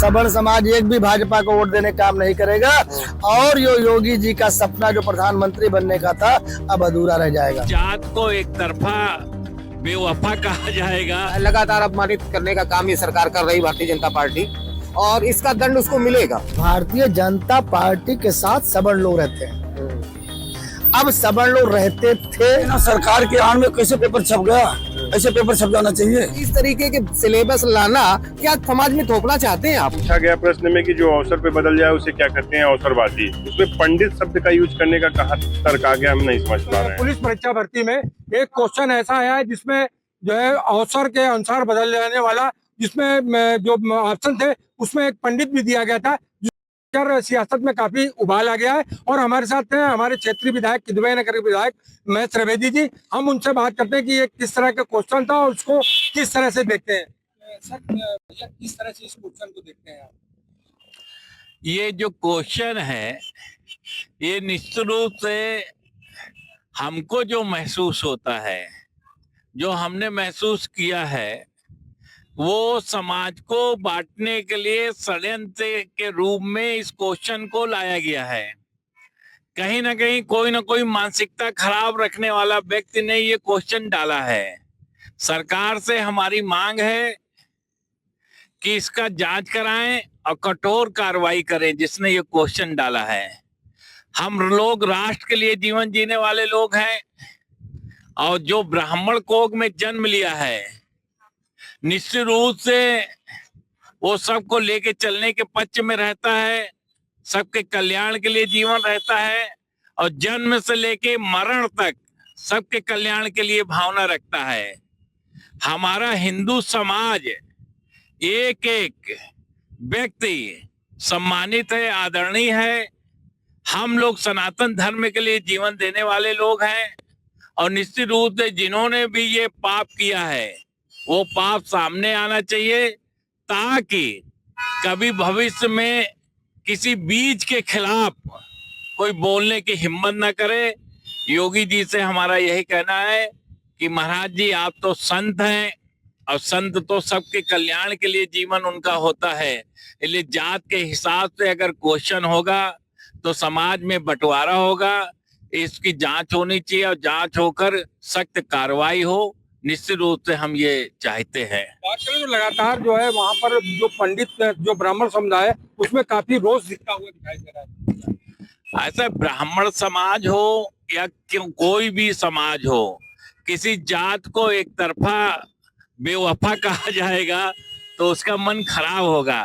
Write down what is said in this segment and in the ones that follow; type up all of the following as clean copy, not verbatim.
सवर्ण समाज एक भी भाजपा को वोट देने काम नहीं करेगा और यो योगी जी का सपना जो प्रधानमंत्री बनने का था अब अधूरा रह जाएगा। जात को एक तरफा बेवफा कहा जाएगा। लगातार अपमानित करने का काम ये सरकार कर रही भारतीय जनता पार्टी और इसका दंड उसको मिलेगा। भारतीय जनता पार्टी के साथ सवर्ण लोग रहते हैं, अब सवर्ण लोग रहते थे ना, सरकार के आड़ में कैसे पेपर छप गया, ऐसे पेपर छप जाना चाहिए। इस तरीके के सिलेबस लाना क्या समाज में थोपना चाहते हैं आप? पूछा गया प्रश्न में कि जो अवसर पे बदल जाए उसे क्या कहते हैं, अवसरवादी। उसमें पंडित शब्द का यूज करने का कहाँ तर्क आ गया, हम नहीं समझ पा रहे हैं। पुलिस परीक्षा भर्ती में एक क्वेश्चन ऐसा आया है जिसमें जो है अवसर के अनुसार बदल जाने वाला, जिसमें जो ऑप्शन थे उसमें एक पंडित भी दिया गया था। सियासत में काफी उबाल आ गया है और हमारे साथ हैं हमारे क्षेत्रीय विधायक किदवई नगर के विधायक महेश त्रिवेदी जी। हम उनसे बात करते हैं कि ये किस तरह का क्वेश्चन था और उसको किस तरह से देखते हैं। सर भैया, किस तरह से इस क्वेश्चन को देखते हैं आप? ये जो क्वेश्चन है ये निश्चित रूप से हमको जो महसूस होता है, जो हमने महसूस किया है, वो समाज को बांटने के लिए षड्यंत्र के रूप में इस क्वेश्चन को लाया गया है। कहीं ना कहीं कोई ना कोई मानसिकता खराब रखने वाला व्यक्ति ने ये क्वेश्चन डाला है। सरकार से हमारी मांग है कि इसका जांच कराएं और कठोर कार्रवाई करें जिसने ये क्वेश्चन डाला है। हम लोग राष्ट्र के लिए जीवन जीने वाले लोग हैं और जो ब्राह्मण कोख में जन्म लिया है, निश्चित रूप से वो सबको लेके चलने के पक्ष में रहता है, सबके कल्याण के लिए जीवन रहता है और जन्म से लेके मरण तक सबके कल्याण के लिए भावना रखता है। हमारा हिंदू समाज एक एक व्यक्ति सम्मानित है, आदरणीय है। हम लोग सनातन धर्म के लिए जीवन देने वाले लोग हैं और निश्चित रूप से जिन्होंने भी ये पाप किया है वो पाप सामने आना चाहिए ताकि कभी भविष्य में किसी बीज के खिलाफ कोई बोलने की हिम्मत न करे। योगी जी से हमारा यही कहना है कि महाराज जी, आप तो संत हैं और संत तो सबके कल्याण के लिए जीवन उनका होता है, इसलिए जात के हिसाब से अगर क्वेश्चन होगा तो समाज में बंटवारा होगा। इसकी जांच होनी चाहिए और जांच होकर सख्त कार्रवाई हो, निश्चित रूप से हम ये चाहते हैं। तो लगातार जो है वहाँ पर जो पंडित जो ब्राह्मण समुदाय है उसमें काफी रोष दिखता हुआ दिखाई दे रहा है। ऐसा ब्राह्मण समाज हो या क्यों कोई भी समाज हो, किसी जात को एक तरफा बेवफा कहा जाएगा तो उसका मन खराब होगा।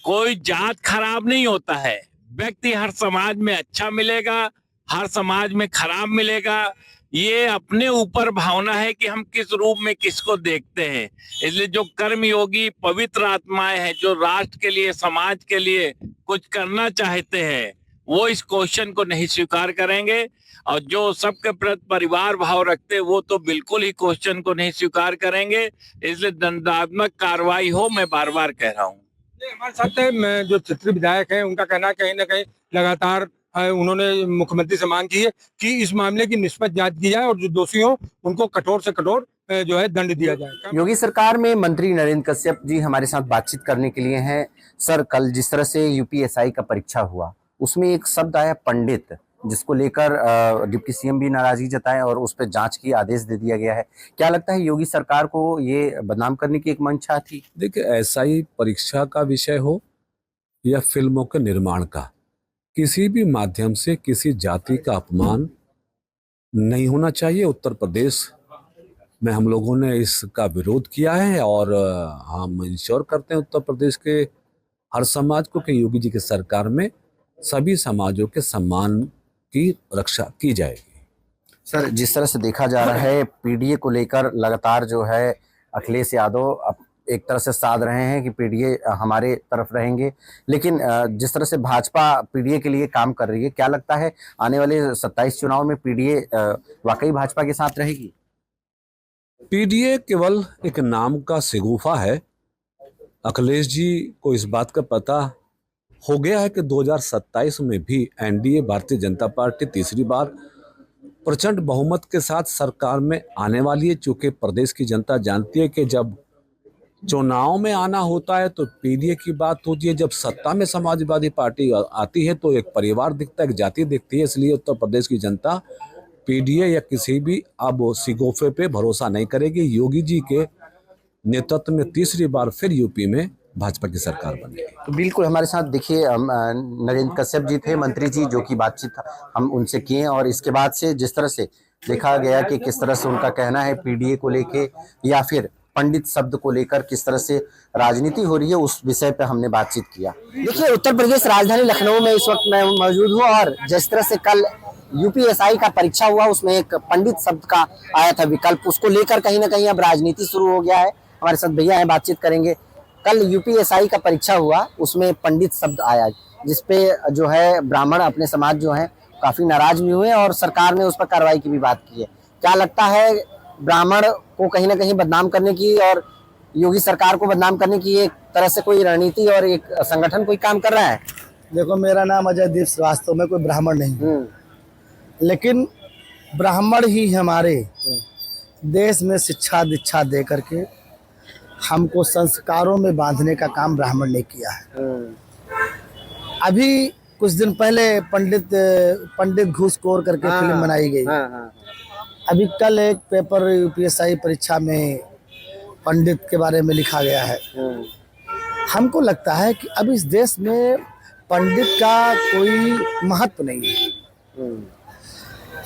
कोई जात खराब नहीं होता है, व्यक्ति हर समाज में अच्छा मिलेगा, हर समाज में खराब मिलेगा। ये अपने ऊपर भावना है कि हम किस रूप में किसको देखते हैं। इसलिए जो कर्मयोगी पवित्र आत्माएं हैं, जो राष्ट्र के लिए समाज के लिए कुछ करना चाहते हैं, वो इस क्वेश्चन को नहीं स्वीकार करेंगे और जो सबके प्रति परिवार भाव रखते हैं वो तो बिल्कुल ही क्वेश्चन को नहीं स्वीकार करेंगे। इसलिए दंडात्मक कार्रवाई हो, मैं बार बार कह रहा हूँ। हमारे साथ जो क्षेत्रीय विधायक हैं उनका कहना कहीं ना कहीं लगातार उन्होंने मुख्यमंत्री से मांग की है कि इस मामले की निष्पक्ष जांच की जाए और जो दोषी हो उनको कठोर से कठोर जो है दंड दिया जाए। योगी सरकार में मंत्री नरेंद्र कश्यप जी हमारे साथ बातचीत करने के लिए हैं। सर, कल जिस तरह से यूपीएसआई का परीक्षा हुआ उसमें एक शब्द आया पंडित, जिसको लेकर डिप्टी सीएम भी नाराजगी जताए और उस पर जांच की आदेश दे दिया गया है। क्या लगता है योगी सरकार को ये बदनाम करने की एक मंशा थी? देखिए, ऐसा ही परीक्षा का विषय हो या फिल्मों के निर्माण का, किसी भी माध्यम से किसी जाति का अपमान नहीं होना चाहिए। उत्तर प्रदेश में हम लोगों ने इसका विरोध किया है और हम इंश्योर करते हैं उत्तर प्रदेश के हर समाज को कि योगी जी की सरकार में सभी समाजों के सम्मान की रक्षा की जाएगी। सर, जिस तरह से देखा जा रहा है पीडीए को लेकर लगातार जो है अखिलेश यादव एक तरह से साध रहे हैं कि पीडीए हमारे तरफ रहेंगे, लेकिन जिस तरह से भाजपा पीडीए के लिए काम कर रही है, क्या लगता है आने वाले 27 चुनाव में पीडीए वाकई भाजपा के साथ रहेगी? पीडीए केवल एक नाम का शगुफा है। अखिलेश जी को इस बात का पता हो गया है कि 2027 में भी एनडीए भारतीय जनता पार्टी तीसरी बार प्रचंड बहुमत के साथ सरकार में आने वाली है। चूंकि प्रदेश की जनता जानती है कि जब चुनाव में आना होता है तो पीडीए की बात होती है, जब सत्ता में समाजवादी पार्टी आती है तो एक परिवार दिखता है, एक जाति दिखती है। इसलिए उत्तर प्रदेश की जनता पीडीए या किसी भी अब सिगोफे पे भरोसा नहीं करेगी। योगी जी के नेतृत्व में तीसरी बार फिर यूपी में भाजपा की सरकार बनेगी। तो बिल्कुल हमारे साथ देखिए नरेंद्र कश्यप जी थे, मंत्री जी, जो कि बातचीत हम उनसे किए और इसके बाद से जिस तरह से देखा गया कि किस तरह से उनका कहना है पीडीए को लेके या फिर पंडित शब्द को लेकर किस तरह से राजनीति हो रही है, उस विषय पे हमने बातचीत किया। देखिए उत्तर प्रदेश राजधानी लखनऊ में इस वक्त मैं मौजूद हूँ और जिस तरह से कल यूपीएसआई का परीक्षा हुआ उसमें एक पंडित शब्द का आया था विकल्प, उसको लेकर कहीं ना कहीं अब राजनीति शुरू हो गया है। हमारे साथ भैया हैं, बातचीत करेंगे। कल यूपीएसआई का परीक्षा हुआ उसमें पंडित शब्द आया जिसपे जो है ब्राह्मण अपने समाज जो है काफी नाराज भी हुए और सरकार ने उस पर कार्रवाई की भी बात की है। क्या लगता है ब्राह्मण को कहीं ना कहीं बदनाम करने की और योगी सरकार को बदनाम करने की एक तरह से कोई रणनीति और एक संगठन कोई काम कर रहा है? देखो, मेरा नाम अजय दीप श्रीवास्तव, मैं कोई ब्राह्मण नहीं, लेकिन ब्राह्मण ही हमारे देश में शिक्षा दीक्षा दे करके हमको संस्कारों में बांधने का काम ब्राह्मण ने किया है। अभी कुछ दिन पहले पंडित घूसखोर करके फिल्म बनाई गई। अभी कल एक पेपर यूपीएसआई परीक्षा में पंडित के बारे में लिखा गया है। हमको लगता है कि अब इस देश में पंडित का कोई महत्व नहीं है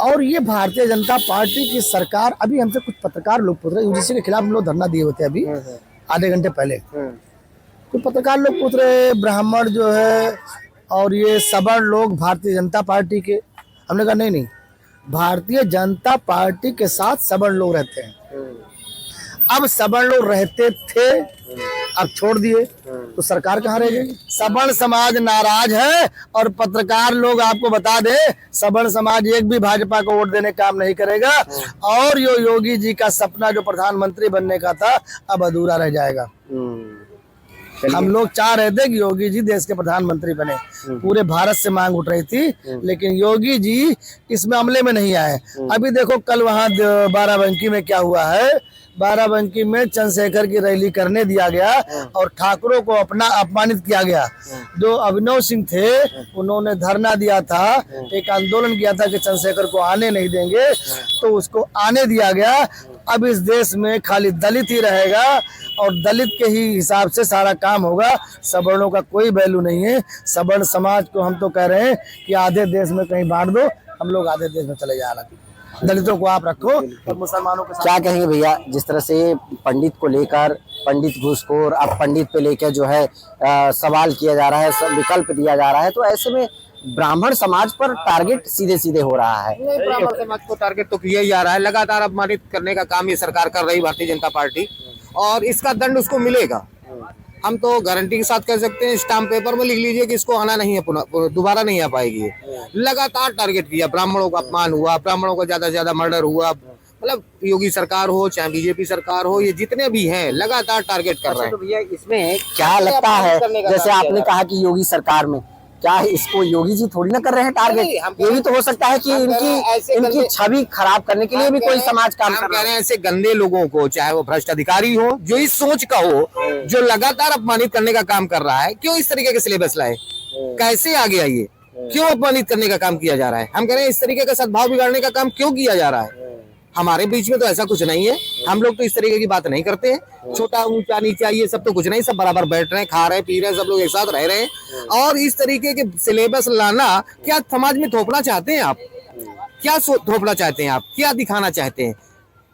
और ये भारतीय जनता पार्टी की सरकार। अभी हमसे कुछ पत्रकार लोग पूछ रहे, यूजीसी के खिलाफ हम लोग धरना दिए होते अभी आधे घंटे पहले। कुछ पत्रकार लोग पूछ रहे ब्राह्मण जो है और ये सवर्ण लोग भारतीय जनता पार्टी के। हमने कहा नहीं, भारतीय जनता पार्टी के साथ सवर्ण लोग रहते हैं। अब सवर्ण लोग रहते थे, अब छोड़ दिए तो सरकार कहाँ रह गई? सवर्ण समाज नाराज है और पत्रकार लोग आपको बता दे, सवर्ण समाज एक भी भाजपा को वोट देने काम नहीं करेगा और यो योगी जी का सपना जो प्रधानमंत्री बनने का था अब अधूरा रह जाएगा। हम लोग चाह रहे थे कि योगी जी देश के प्रधानमंत्री बने, पूरे भारत से मांग उठ रही थी, लेकिन योगी जी इस मामले में नहीं आए। अभी देखो कल वहाँ बाराबंकी में क्या हुआ है। बाराबंकी में चंद्रशेखर की रैली करने दिया गया और ठाकुरों को अपना अपमानित किया गया। जो अभिनव सिंह थे उन्होंने धरना दिया था, एक आंदोलन किया था कि चंद्रशेखर को आने नहीं देंगे, तो उसको आने दिया गया। अब इस देश में खाली दलित ही रहेगा और दलित के ही हिसाब से सारा काम होगा। सवर्णों का कोई वैल्यू नहीं है। सवर्ण समाज को हम तो कह रहे हैं कि आधे देश में कहीं बांट दो, हम लोग आधे देश में चले जाना, दलितों को आप रखो और मुसलमानों को। क्या कहेंगे भैया, जिस तरह से पंडित को लेकर पंडित घूसखोर, अब पंडित पे लेकर जो है सवाल किया जा रहा है, विकल्प दिया जा रहा है, तो ऐसे में ब्राह्मण समाज पर टारगेट सीधे सीधे हो रहा है। नहीं, ब्राह्मण समाज को टारगेट तो किया ही जा रहा है। लगातार अपमानित करने का काम ये सरकार कर रही भारतीय जनता पार्टी और इसका दंड उसको मिलेगा। हम तो गारंटी के साथ कह सकते हैं, स्टाम्प पेपर में लिख लीजिए कि इसको आना नहीं है, पुनः दोबारा नहीं आ पाएगी। लगातार टारगेट किया, ब्राह्मणों का अपमान हुआ, ब्राह्मणों का ज्यादा से ज्यादा मर्डर हुआ। मतलब योगी सरकार हो चाहे बीजेपी सरकार हो, ये जितने भी हैं लगातार टारगेट कर रहे हैं। तो भैया इसमें क्या लगता है, जैसे आपने कहा कि योगी सरकार में, क्या इसको योगी जी थोड़ी ना कर रहे हैं टारगेट? ये भी तो हो सकता है कि इनकी छवि खराब करने के लिए भी कोई समाज काम कर रहा है। ऐसे गंदे लोगों को, चाहे वो भ्रष्ट अधिकारी हो, जो इस सोच का हो, जो लगातार अपमानित करने का काम कर रहा है, क्यों इस तरीके के सिलेबस लाए? कैसे आ गया ये? क्यों अपमानित करने का काम किया जा रहा है? हम कह रहे हैं इस तरीके का सद्भाव बिगाड़ने का काम क्यों किया जा रहा है? हमारे बीच में तो ऐसा कुछ नहीं है, हम लोग तो इस तरीके की बात नहीं करते हैं। छोटा ऊंचा नीचा ये सब तो कुछ नहीं, सब बराबर बैठ रहे हैं, खा रहे हैं, पी रहे हैं, सब लोग एक साथ रह रहे हैं। और इस तरीके के सिलेबस लाना, क्या समाज में थोपना चाहते हैं आप? क्या थोपना चाहते हैं आप? क्या दिखाना चाहते हैं?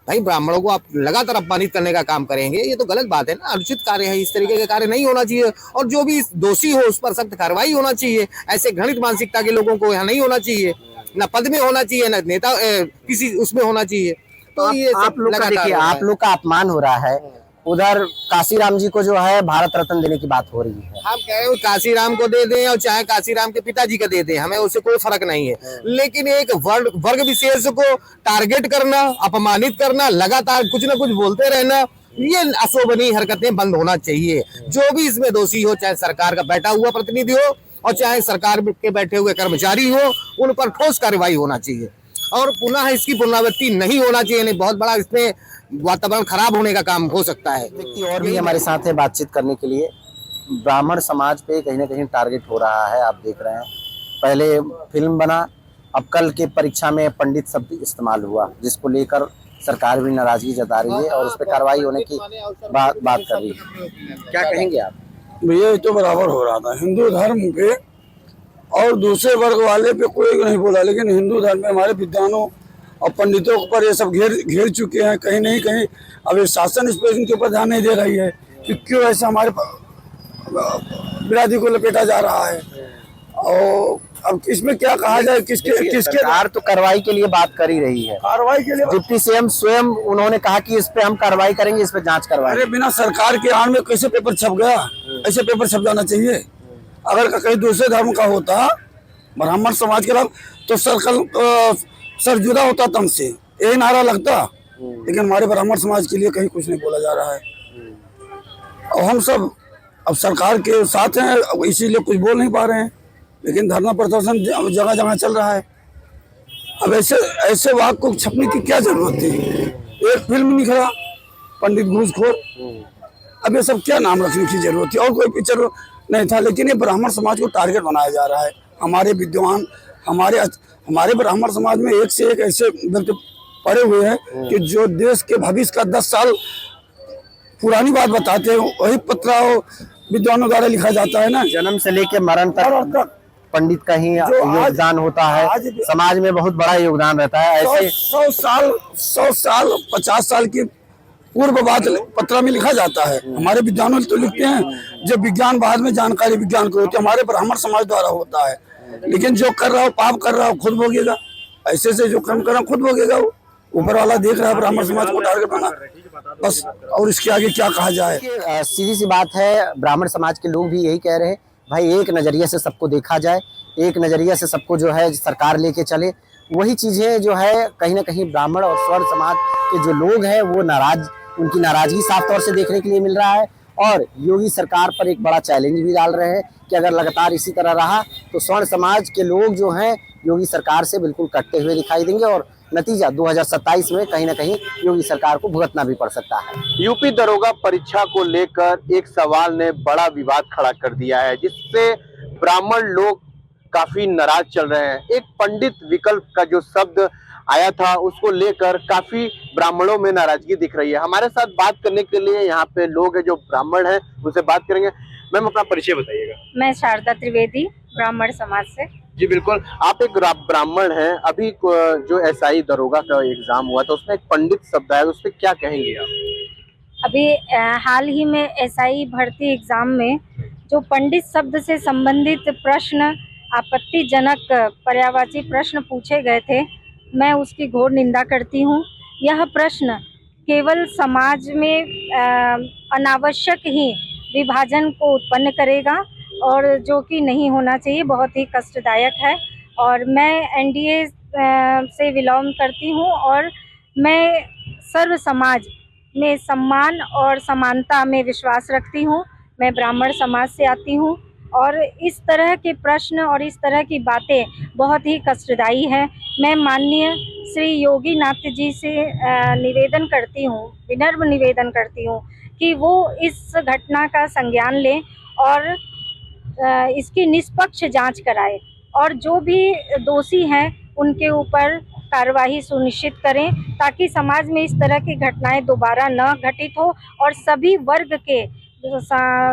भाई ब्राह्मणों को आप लगातार अपमानित करने का काम करेंगे, ये तो गलत बात है ना, अनुचित कार्य है। इस तरीके के कार्य नहीं होना चाहिए और जो भी दोषी हो उस पर सख्त कार्रवाई होना चाहिए। ऐसे घृणित मानसिकता के लोगों को यहाँ नहीं होना चाहिए, ना पद में होना चाहिए, ना नेता किसी उसमें होना चाहिए। तो ये आप लोग का देखिए, आप लोग का अपमान हो रहा है, उधर काशीराम जी को जो है भारत रत्न देने की बात हो रही है। हम कह रहे हैं काशीराम को दे दें और चाहे काशीराम के पिताजी को दे दें, हमें उससे कोई फर्क नहीं है। लेकिन एक वर्ग विशेष को टारगेट करना, अपमानित करना, लगातार कुछ ना कुछ बोलते रहना, ये अशोभनीय हरकतें बंद होना चाहिए। जो भी इसमें दोषी हो, चाहे सरकार का बैठा हुआ प्रतिनिधि हो और चाहे सरकार के बैठे हुए कर्मचारी हो, उन पर ठोस कार्रवाई होना चाहिए और पुनः इसकी पुनरावृत्ति नहीं होना चाहिए। नहीं, बहुत बड़ा इसमें वातावरण खराब होने का काम हो सकता है। व्यक्ति और भी हमारे साथ है बातचीत करने के लिए। ब्राह्मण समाज पे कहीं ना कहीं टारगेट हो रहा है, आप देख रहे हैं। पहले फिल्म बना, अब कल के परीक्षा में पंडित शब्द इस्तेमाल हुआ, जिसको लेकर सरकार भी नाराजगी जता रही है और उस पर कार्रवाई होने की बात कर रही है। क्या कहेंगे आप? भैया ये तो बराबर हो रहा था हिंदू धर्म पे और दूसरे वर्ग वाले पे कोई नहीं बोला, लेकिन हिंदू धर्म में हमारे विद्वानों और पंडितों पर ये सब घेर चुके हैं। कहीं नहीं कहीं अब शासन इस पर इनके ऊपर ध्यान नहीं दे रही है कि क्यों ऐसा हमारे बिरादरी को लपेटा जा रहा है। और अब इसमें क्या कहा जाए, किसके सरकार तो कार्रवाई के लिए बात कर ही रही है। कार्रवाई के लिए डिप्टी सीएम स्वयं उन्होंने कहा कि इस पे हम कार्रवाई करेंगे, इस पे जांच करवाएंगे। अरे बिना सरकार के आड़ में कैसे पेपर छप गया? ऐसे पेपर छप जाना चाहिए। अगर कहीं दूसरे धर्म का होता, ब्राह्मण समाज के लोग, तो सर जुदा होता तम से, यही नारा लगता। लेकिन हमारे ब्राह्मण समाज के लिए कहीं कुछ नहीं बोला जा रहा है। और हम सब अब सरकार के साथ हैं, इसीलिए कुछ बोल नहीं पा रहे हैं। लेकिन धरना प्रदर्शन जगह जगह चल रहा है। अब ऐसे वाक को छपने की क्या जरूरत थी? एक फिल्म निकला पंडित घूसखोर, अब ये सब क्या नाम रखने की जरूरत थी? और कोई पिक्चर नहीं था। लेकिन ये ब्राह्मण समाज को टारगेट बनाया जा रहा है। हमारे विद्वान, हमारे ब्राह्मण समाज में एक से एक ऐसे व्यक्ति पड़े हुए हैं कि जो देश के भविष्य का 10 साल पुरानी बात बताते हैं। वही पत्राओं विद्वानों द्वारा लिखा जाता है ना। जन्म से लेके मरण तक पंडित का ही योगदान होता है। समाज में बहुत बड़ा योगदान रहता है। ऐसे 100 साल 50 साल की पूर्व बात पत्र में लिखा जाता है। हमारे विद्वानों तो लिखते हैं। जब विज्ञान बाद में जानकारी विज्ञान को होती है, हमारे ब्राह्मण समाज द्वारा होता है। लेकिन जो कर रहा हो, पाप कर रहा हो, खुद भोगेगा। ऐसे से जो कर्म कर रहा हो खुद भोगेगा। वो ऊपर वाला देख रहा है ब्राह्मण समाज को टारगेट बना, बस। और इसके आगे क्या कहा जाए? सीधी सी बात है, ब्राह्मण समाज के लोग भी यही कह रहे हैं, भाई एक नजरिए से सबको देखा जाए, एक नजरिए से सबको जो है सरकार लेके चले। वही चीजें जो है कहीं ना कहीं ब्राह्मण और स्वर्ण समाज के जो लोग हैं वो उनकी नाराजगी साफ तौर से देखने के लिए मिल रहा है। और योगी सरकार पर एक बड़ा चैलेंज भी डाल रहे हैं कि अगर लगातार इसी तरह रहा तो स्वर्ण समाज के लोग जो हैं योगी सरकार से बिल्कुल कटते हुए दिखाई देंगे और नतीजा 2027 में कहीं ना कहीं योगी सरकार को भुगतना भी पड़ सकता है। यूपी दरोगा परीक्षा को लेकर एक सवाल ने बड़ा विवाद खड़ा कर दिया है, जिससे ब्राह्मण लोग काफी नाराज चल रहे हैं। एक पंडित विकल्प का जो शब्द आया था उसको लेकर काफी ब्राह्मणों में नाराजगी दिख रही है। हमारे साथ बात करने के लिए यहाँ पे लोग हैं जो ब्राह्मण हैं, उनसे बात करेंगे। मैम अपना परिचय बताइएगा। मैं शारदा त्रिवेदी, ब्राह्मण समाज से। जी बिल्कुल, आप एक ब्राह्मण हैं। अभी जो एसआई दरोगा का एग्जाम हुआ था उसमें एक पंडित शब्द आया, उस पर क्या कहेंगे आप? अभी हाल ही में एसआई भर्ती एग्जाम में जो पंडित शब्द से संबंधित प्रश्न, आपत्तिजनक पर्यायवाची प्रश्न पूछे गए थे, मैं उसकी घोर निंदा करती हूँ। यह प्रश्न केवल समाज में अनावश्यक ही विभाजन को उत्पन्न करेगा और जो कि नहीं होना चाहिए, बहुत ही कष्टदायक है। और मैं एनडीए से विलोम करती हूँ और मैं सर्व समाज में सम्मान और समानता में विश्वास रखती हूँ। मैं ब्राह्मण समाज से आती हूँ और इस तरह के प्रश्न और इस तरह की बातें बहुत ही कष्टदायी है। मैं माननीय श्री योगी नाथ जी से निवेदन करती हूँ, विनम्र निवेदन करती हूँ कि वो इस घटना का संज्ञान लें और इसकी निष्पक्ष जांच कराएं और जो भी दोषी हैं उनके ऊपर कार्यवाही सुनिश्चित करें, ताकि समाज में इस तरह की घटनाएं दोबारा न घटित हो और सभी वर्ग के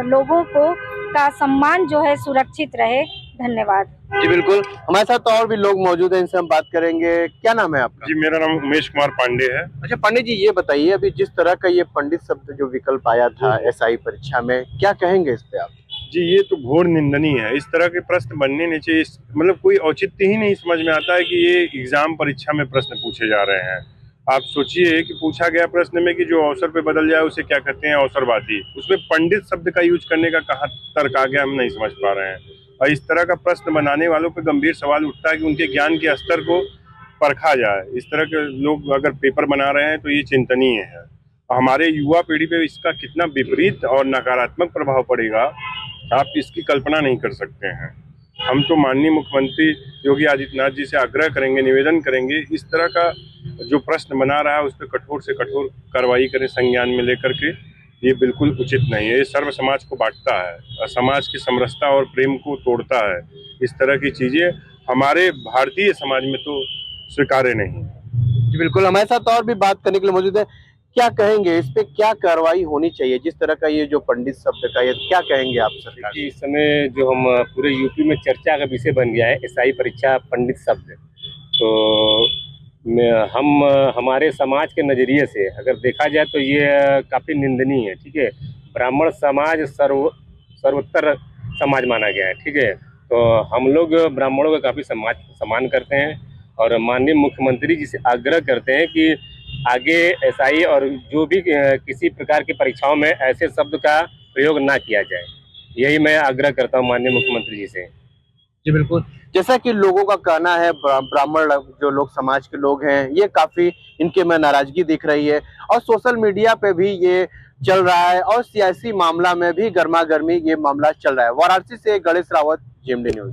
लोगों को का सम्मान जो है सुरक्षित रहे। धन्यवाद। जी बिल्कुल, हमारे साथ तो और भी लोग मौजूद हैं, इनसे हम बात करेंगे। क्या नाम है आपका? जी मेरा नाम उमेश कुमार पांडे है। अच्छा पंडित जी, ये बताइए अभी जिस तरह का ये पंडित शब्द जो विकल्प आया था एसआई परीक्षा में, क्या कहेंगे इस पे आप? जी ये तो घोर निंदनीय है। इस तरह के प्रश्न बनने नहीं चाहिए। मतलब कोई औचित्य ही नहीं समझ में आता है कि ये एग्जाम परीक्षा में प्रश्न पूछे जा रहे हैं। आप सोचिए कि पूछा गया प्रश्न में कि जो अवसर पे बदल जाए उसे क्या कहते हैं, अवसरवादी। उसमें पंडित शब्द का यूज करने का कहाँ तर्क आ गया, हम नहीं समझ पा रहे हैं। और इस तरह का प्रश्न बनाने वालों पे गंभीर सवाल उठता है कि उनके ज्ञान के स्तर को परखा जाए। इस तरह के लोग अगर पेपर बना रहे हैं तो ये चिंतनीय है। हमारे युवा पीढ़ी पे इसका कितना विपरीत और नकारात्मक प्रभाव पड़ेगा आप इसकी कल्पना नहीं कर सकते हैं। हम तो माननीय मुख्यमंत्री योगी आदित्यनाथ जी से आग्रह करेंगे, निवेदन करेंगे, इस तरह का जो प्रश्न बना रहा है उस पर कठोर से कठोर कार्रवाई करें, संज्ञान में लेकर के। ये बिल्कुल उचित नहीं है, ये सर्व समाज को बांटता है और समाज की समरसता और प्रेम को तोड़ता है। इस तरह की चीजें हमारे भारतीय समाज में तो स्वीकार्य नहीं। जी बिल्कुल, हमारे साथ और भी बात करने के लिए मौजूद है। क्या कहेंगे इस पे, क्या कार्रवाई होनी चाहिए जिस तरह का ये जो पंडित शब्द का, ये क्या कहेंगे आप सरकार? कि इस समय जो हम पूरे यूपी में चर्चा का विषय बन गया है एसआई परीक्षा पंडित शब्द, तो हम हमारे समाज के नज़रिए से अगर देखा जाए तो ये काफ़ी निंदनीय है। ठीक है, ब्राह्मण समाज सर्वोत्तर समाज माना गया है। ठीक है, तो हम लोग ब्राह्मणों का काफ़ी सम्मान करते हैं और माननीय मुख्यमंत्री जी से आग्रह करते हैं कि आगे एसआई और जो भी किसी प्रकार की परीक्षाओं में ऐसे शब्द का प्रयोग ना किया जाए। यही मैं आग्रह करता हूं माननीय मुख्यमंत्री जी से। जी बिल्कुल, जैसा कि लोगों का कहना है, ब्राह्मण जो लोग समाज के लोग हैं, ये काफी इनके में नाराजगी दिख रही है और सोशल मीडिया पे भी ये चल रहा है और सियासी मामला में भी गर्मा गर्मी ये मामला चल रहा है। वाराणसी से गणेश रावत, GMD न्यूज।